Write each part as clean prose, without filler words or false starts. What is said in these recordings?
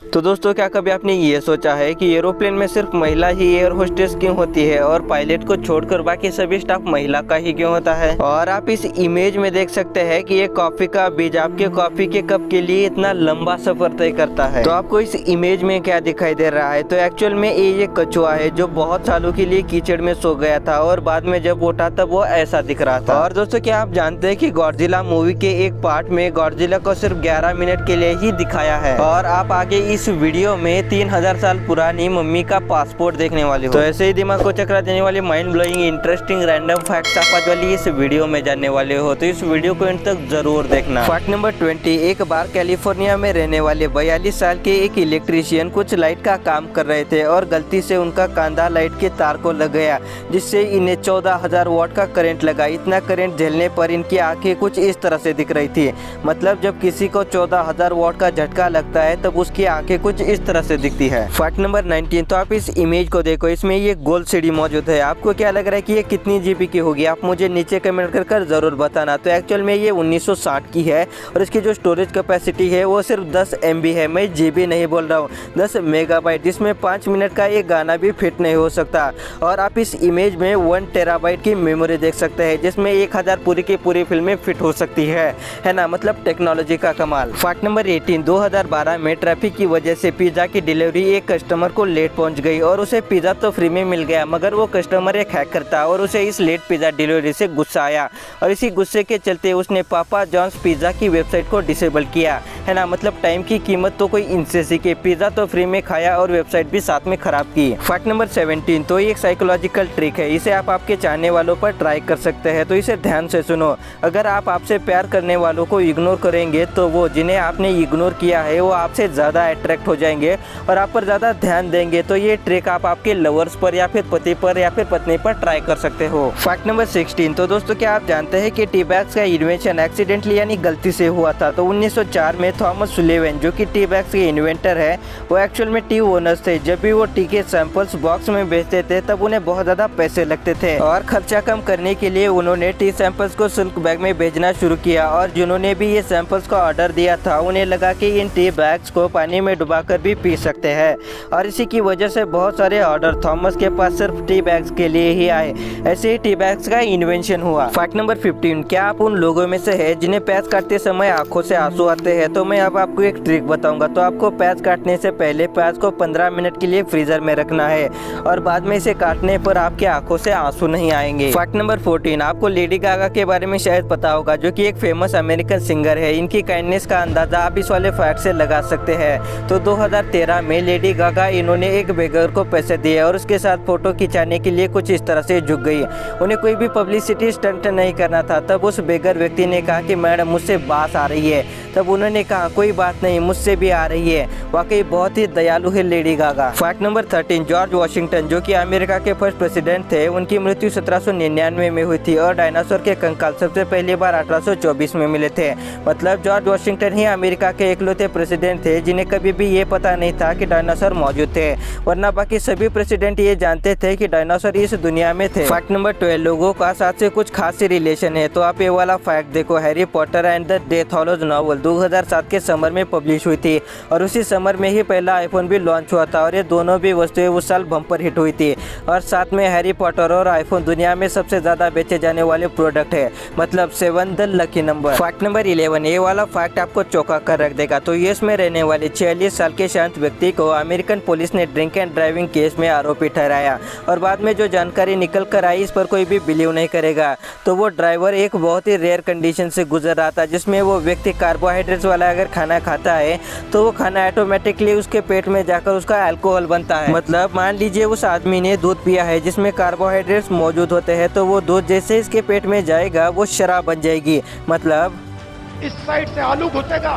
तो दोस्तों, क्या कभी आपने ये सोचा है कि एरोप्लेन में सिर्फ महिला ही एयर होस्टेस क्यों होती है और पायलट को छोड़कर बाकी सभी स्टाफ महिला का ही क्यों होता है। और आप इस इमेज में देख सकते हैं कि ये कॉफी का बीज आपके कॉफी के कप के लिए इतना लंबा सफर तय करता है। तो आपको इस इमेज में क्या दिखाई दे रहा है? तो एक्चुअल में ये कछुआ है जो बहुत सालों के लिए कीचड़ में सो गया था और बाद में जब उठा तब वो ऐसा दिख रहा था। और दोस्तों, क्या आप जानते हैं कि गॉडजिला मूवी के एक पार्ट में गॉडजिला को सिर्फ 11 मिनट के लिए ही दिखाया है। और आप आगे इस वीडियो में 3000 साल पुरानी मम्मी का पासपोर्ट देखने वाले हो। तो ऐसे ही दिमाग को चकरा देने वाली mind blowing interesting random facts आप आज वाली इस वीडियो में जानने वाले हो, तो इस वीडियो को एंड तक जरूर देखना। Fact number 20। एक बार कैलिफोर्निया में रहने वाले 42 साल के एक इलेक्ट्रीशियन कुछ लाइट का काम कर रहे थे और गलती से उनका कांधा लाइट के तार को लग गया, जिससे इन्हें 14,000 वॉट का करंट लगा। इतना करंट झेलने पर इनकी आंखें कुछ इस तरह से दिख रही थी। मतलब जब किसी को 14,000 वॉट का झटका लगता है तब उसकी आंखें कुछ इस तरह से दिखती है। Fact number 19। तो आप इस इमेज को देखो, इसमें ये गोल सीढ़ी मौजूद है। आपको क्या लग रहा है कि ये कितनी जीबी की होगी? आप मुझे नीचे कमेंट कर जरूर बताना। तो एक्चुअल में ये 1960 की है और इसकी जो स्टोरेज कैपेसिटी है वो सिर्फ 10 MB है। मैं जीबी नहीं बोल रहा हूँ, 10 मेगाबाइट, जिसमें 5 मिनट का एक गाना भी फिट नहीं हो सकता। और आप इस इमेज में 1 टेराबाइट की मेमोरी देख सकते हैं, जिसमें 1000 पूरी की पूरी फिल्में फिट हो सकती है ना? मतलब टेक्नोलॉजी का कमाल। Fact number 18। 2012 में ट्रैफिक की वजह से पिज्जा की डिलीवरी एक कस्टमर को लेट पहुंच गई और उसे पिज्जा तो फ्री में मिल गया, मगर वो कस्टमर एक हैकर था और उसे इस लेट पिज्जा डिलीवरी से गुस्सा आया और इसी गुस्से के चलते उसने पापा जॉन्स पिज्जा की वेबसाइट को डिसेबल किया, है ना? मतलब टाइम की कीमत तो कोई इनसे सीखे। पिज्जा तो फ्री में खाया और वेबसाइट भी साथ में खराब की। Fact number 17। तो ये एक साइकोलॉजिकल ट्रिक है, इसे आप आपके चाहने वालों पर ट्राई कर सकते हैं। तो इसे ध्यान से सुनो। अगर आप आपसे प्यार करने वालों को इग्नोर करेंगे तो वो जिन्हें आपने इग्नोर किया है वो आपसे ज़्यादा अट्रैक्ट हो जाएंगे और आप पर ज़्यादा ध्यान देंगे। तो ये ट्रिक आप आपके लवर्स पर या फिर पति पर या फिर पत्नी पर ट्राई कर सकते हो। Fact number 16। तो दोस्तों, क्या आप जानते हैं कि टी बैग्स का इन्वेंशन एक्सीडेंटली यानी गलती से हुआ था? तो 1904 में थॉमस सुलिवन, जो कि टी बैग्स के इन्वेंटर है, वो एक्चुअल में टी ओनर्स थे। जब भी वो टी के सैंपल्स बॉक्स में बेचते थे तब उन्हें बहुत ज़्यादा पैसे लगते थे और खर्चा कम करने के लिए उन्होंने टी सैंपल्स को सिल्क बैग में भेजना शुरू किया। और जिन्होंने भी ये सैंपल्स का ऑर्डर दिया था उन्हें लगा कि इन टी बैग्स को पानी में डुबाकर भी पी सकते हैं और इसी की वजह से बहुत सारे ऑर्डर थॉमस के पास सिर्फ टी बैग्स के लिए ही आए। ऐसे ही टी बैग्स का इन्वेंशन हुआ। Fact number 15। क्या आप उन लोगों में से है जिन्हें प्याज काटते समय आंखों से आंसू आते हैं? तो मैं अब आपको एक ट्रिक बताऊंगा। तो आपको प्याज काटने से पहले प्याज को 15 मिनट के लिए फ्रीजर में रखना है और बाद में इसे काटने पर आपकी आंखों से आंसू नहीं आएंगे। Fact number 14। आपको लेडी गागा के बारे में शायद पता होगा, जो कि एक फेमस अमेरिकन सिंगर है। इनकी काइंडनेस का अंदाजा आप इस वाले फैक्ट से लगा सकते हैं। तो 2013 में लेडी गागा इन्होंने एक बेगर को पैसे दिए और उसके साथ फोटो खिंचाने के लिए कुछ इस तरह से झुक गई। उन्हें कोई भी पब्लिसिटी स्टंट नहीं करना था। तब उस बेगर व्यक्ति ने कहा कि मैडम मुझसे बात आ रही है। तब उन्होंने कहा कोई बात नहीं, मुझसे भी आ रही है। वाकई बहुत ही दयालु है Lady Gaga. Fact number 13। George Washington, जो कि अमेरिका के फर्स्ट प्रेसिडेंट थे, उनकी मृत्यु 1799 में हुई थी और डायनासोर के कंकाल सबसे पहली बार 1824 में मिले थे। मतलब जॉर्ज वॉशिंगटन ही अमेरिका के इकलौते प्रेसिडेंट थे जिन्हें कभी भी ये पता नहीं था कि डायनासोर मौजूद थे, वरना बाकी सभी प्रेसिडेंट ये जानते थे कि डायनासोर इस दुनिया में थे। Fact number 12। लोगों का साथ से कुछ खास रिलेशन है। तो आप ये वाला फैक्ट देखो। Harry Potter and the Death Hallows novel 2007 के समर में पब्लिश हुई थी और उसी समर में ही पहला आईफोन भी लॉन्च हुआ था और ये दोनों भी वस्तुएं उस साल बम्पर हिट हुई थी। और साथ में हैरी पॉटर और आईफोन दुनिया में सबसे ज्यादा बेचे जाने वाले प्रोडक्ट है, मतलब 7 the lucky number. Fact number 11। ये वाला फैक्ट आपको चौंका कर रख देगा। तो यूएस में रहने वाले 46 साल के शांत व्यक्ति को अमेरिकन पुलिस ने ड्रिंक एंड ड्राइविंग केस में आरोपी ठहराया और बाद में जो जानकारी निकल कर आई इस पर कोई भी बिलीव नहीं करेगा। तो वो ड्राइवर एक बहुत ही रेयर कंडीशन से गुजर रहा था, जिसमें वो व्यक्ति कार्बोहाइड्रेट्स वाला अगर खाना खाता है तो वो खाना ऑटोमेटिकली उसके पेट में जाकर उसका अल्कोहल बनता है। मतलब मान लीजिए उस आदमी ने दूध पिया है जिसमें कार्बोहाइड्रेट्स मौजूद होते हैं, तो वो दूध जैसे इसके पेट में जाएगा वो शराब बन जाएगी। मतलब इस साइड से आलू घुसेगा,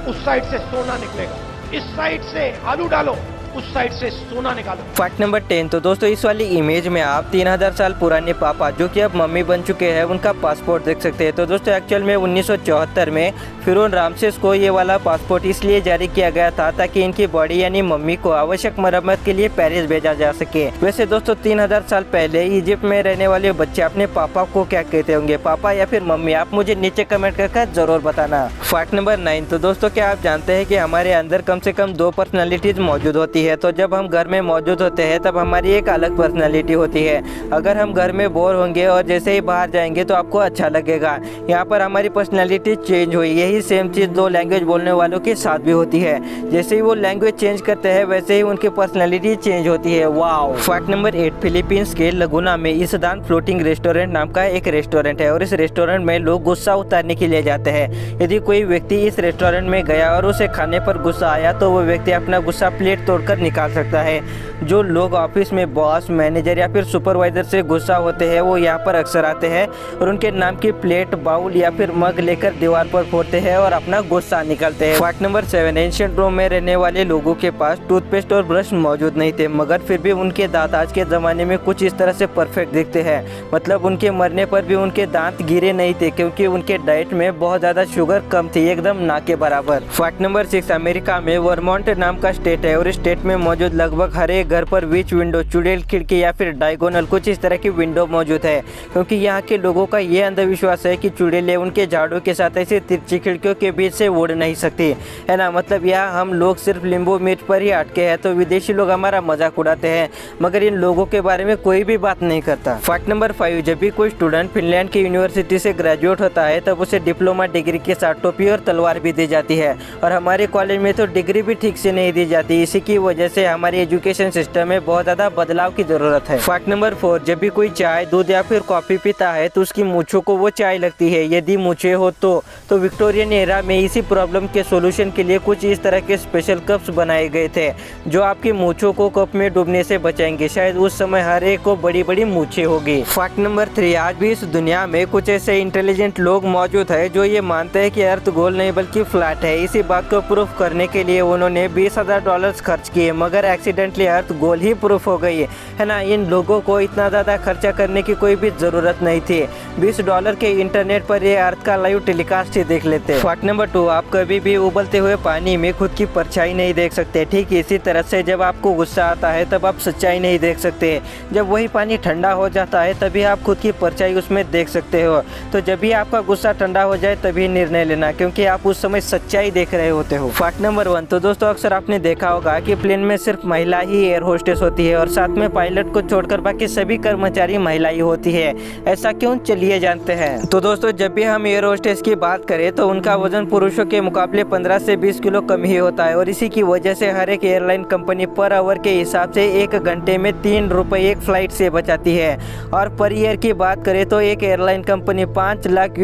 उस साइड से सोना निकलेगा। इस साइड से आलू डालो, उस साइड से सोना निकालो। Fact number 10। तो दोस्तों इस वाली इमेज में आप 3000 साल पुराने पापा जो कि अब मम्मी बन चुके हैं उनका पासपोर्ट देख सकते हैं। तो दोस्तों एक्चुअल में 1974 में फिरौन रामसेस को ये वाला पासपोर्ट इसलिए जारी किया गया था ताकि इनकी बॉडी यानी मम्मी को आवश्यक मरम्मत के लिए पेरिस भेजा जा सके। वैसे दोस्तों 3000 साल पहले इजिप्ट में रहने वाले बच्चे अपने पापा को क्या कहते होंगे, पापा या फिर मम्मी? आप मुझे नीचे कमेंट करके जरूर बताना। Fact number 9। तो दोस्तों क्या आप जानते हैं कि हमारे अंदर कम से कम 2 पर्सनालिटीज मौजूद होती है। तो जब हम घर में मौजूद होते हैं तब हमारी एक अलग पर्सनालिटी होती है। अगर हम घर में बोर होंगे और जैसे ही बाहर जाएंगे तो आपको अच्छा लगेगा। यहाँ पर हमारी पर्सनालिटी चेंज हुई। यही सेम चीज़ 2 लैंग्वेज बोलने वालों के साथ भी होती है। जैसे ही वो लैंग्वेज चेंज करते हैं वैसे ही उनकी पर्सनालिटी चेंज होती है। वाओ। Fact number 8। फिलीपींस के लगुना में ईसदान फ्लोटिंग रेस्टोरेंट नाम का एक रेस्टोरेंट है और इस रेस्टोरेंट में लोग गुस्सा उतारने के लिए जाते हैं। यदि कोई व्यक्ति इस रेस्टोरेंट में गया और उसे खाने पर गुस्सा आया तो वो व्यक्ति अपना गुस्सा प्लेट तोड़कर निकाल सकता है। जो लोग ऑफिस में बॉस, मैनेजर या फिर सुपरवाइजर से गुस्सा होते हैं वो यहाँ पर अक्सर आते हैं और उनके नाम की प्लेट, बाउल या फिर मग लेकर दीवार पर फोड़ते हैं और अपना गुस्सा निकालते हैं। Fact number 7। एंशिएंट रोम में रहने वाले लोगों के पास टूथपेस्ट और ब्रश मौजूद नहीं थे, मगर फिर भी उनके दांत आज के ज़माने में कुछ इस तरह से परफेक्ट दिखते हैं। मतलब उनके मरने पर भी उनके दांत गिरे नहीं थे क्योंकि उनके डाइट में बहुत ज़्यादा शुगर कम थी, एकदम ना के बराबर। Fact number 6। अमेरिका में वर्मोंट नाम का स्टेट है और इस स्टेट में मौजूद लगभग हर एक घर पर विच विंडो, चुड़ैल खिड़की या फिर डायगोनल कुछ इस तरह की विंडो मौजूद है, क्योंकि यहाँ के लोगों का ये अंधविश्वास है कि चुड़ैलें उनके झाड़ू के साथ ऐसी तिरछी खिड़कियों के बीच से उड़ नहीं सकती है ना। मतलब यहाँ हम लोग सिर्फ नींबू मिर्च पर ही अटके हैं तो विदेशी लोग हमारा मजाक उड़ाते हैं, मगर इन लोगों के बारे में कोई भी बात नहीं करता। Fact number 5। जब भी कोई स्टूडेंट फिनलैंड की यूनिवर्सिटी से ग्रेजुएट होता है तब उसे डिप्लोमा डिग्री के साथ टोपी और तलवार भी दी जाती है और हमारे कॉलेज में तो डिग्री भी ठीक से नहीं दी जाती। इसी की वजह से हमारी एजुकेशन सिस्टम में बहुत ज़्यादा बदलाव की जरूरत है। Fact number 4। जब भी कोई चाय, दूध या फिर कॉफ़ी पीता है तो उसकी मूंछों को वो चाय लगती है। यदि मूंछें हो तो विक्टोरियन एरा में इसी प्रॉब्लम के सोल्यूशन के लिए कुछ इस तरह के स्पेशल कप्स बनाए गए थे जो आपकी मूंछों को कप में डूबने से बचाएंगे। शायद उस समय हर एक को बड़ी बड़ी मूंछें होगी। Fact number 3। आज भी इस दुनिया में कुछ ऐसे इंटेलिजेंट लोग मौजूद है जो ये मानते हैं कि अर्थ गोल नहीं बल्कि फ्लैट है। इसी बात को प्रूफ करने के लिए उन्होंने $20,000 खर्च किए, मगर एक्सीडेंटली अर्थ गोल ही प्रूफ हो गई है ना। इन लोगों को इतना ज़्यादा खर्चा करने की कोई भी ज़रूरत नहीं थी। $20 के इंटरनेट पर ये अर्थ का लाइव टेलीकास्ट ही देख लेते। Fact number 2। आप कभी भी उबलते हुए पानी में खुद की परछाई नहीं देख सकते। ठीक इसी तरह से जब आपको गुस्सा आता है तब आप सच्चाई नहीं देख सकते। जब वही पानी ठंडा हो जाता है तभी आप खुद की परछाई उसमें देख सकते हो। तो जब भी आपका गुस्सा ठंडा हो जाए तभी निर्णय लेना, क्योंकि आप उस समय सच्चाई देख रहे होते हो। Fact number 1। तो दोस्तों अक्सर आपने देखा होगा कि प्लेन में सिर्फ महिला ही एयर होस्टेस होती है और साथ में पायलट को छोड़कर बाकी सभी कर्मचारी महिला ही होती है। ऐसा क्यों, चलिए जानते हैं। तो दोस्तों जब भी हम एयर होस्टेस की बात करें तो उनका वजन पुरुषों के मुकाबले 15 से 20 किलो कम ही होता है और इसी की वजह से हर एक एयरलाइन कंपनी पर आवर के हिसाब से 1 घंटे में ₹3 एक फ्लाइट से बचाती है। और पर ईयर की बात करें तो एक एयरलाइन कंपनी $5 लाख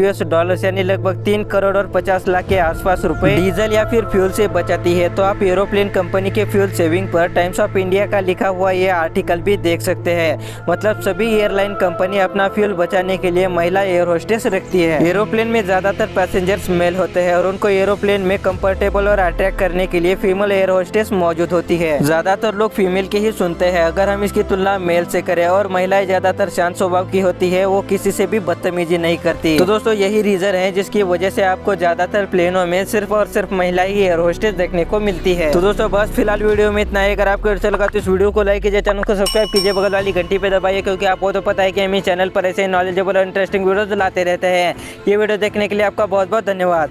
यानी लगभग 3 करोड़ और 50 लाख के आसपास रुपए डीजल या फिर फ्यूल से बचाती है। तो आप एरोप्लेन कंपनी के फ्यूल सेविंग पर टाइम्स ऑफ इंडिया का लिखा हुआ ये आर्टिकल भी देख सकते हैं। मतलब सभी एयरलाइन कंपनी अपना फ्यूल बचाने के लिए महिला एयर होस्टेस रखती है। एरोप्लेन में ज्यादातर पैसेंजर्स मेल होते हैं और उनको एरोप्लेन में कंफर्टेबल और अट्रैक्ट करने के लिए फीमेल एयर होस्टेस मौजूद होती है। ज्यादातर लोग फीमेल की ही सुनते हैं अगर हम इसकी तुलना मेल से करें। और महिलाएं ज्यादातर शांत स्वभाव की होती है, वो किसी से भी बदतमीजी नहीं करती। तो दोस्तों यही रीजन है जिसकी वजह से आपको ज्यादातर प्लेनों में सिर्फ और सिर्फ महिला ही एयर होस्टेस देखने को मिलती है। तो दोस्तों बस फिलहाल वीडियो में इतना है। अगर आपको अच्छा लगा तो इस वीडियो को लाइक कीजिए, चैनल को सब्सक्राइब कीजिए, बगल वाली घंटी पे दबाइए, क्योंकि आपको तो पता है कि हम इस चैनल पर ऐसे नॉलेजेबल और इंटरेस्टिंग वीडियोस लाते रहते हैं। ये वीडियो देखने के लिए आपका बहुत बहुत धन्यवाद।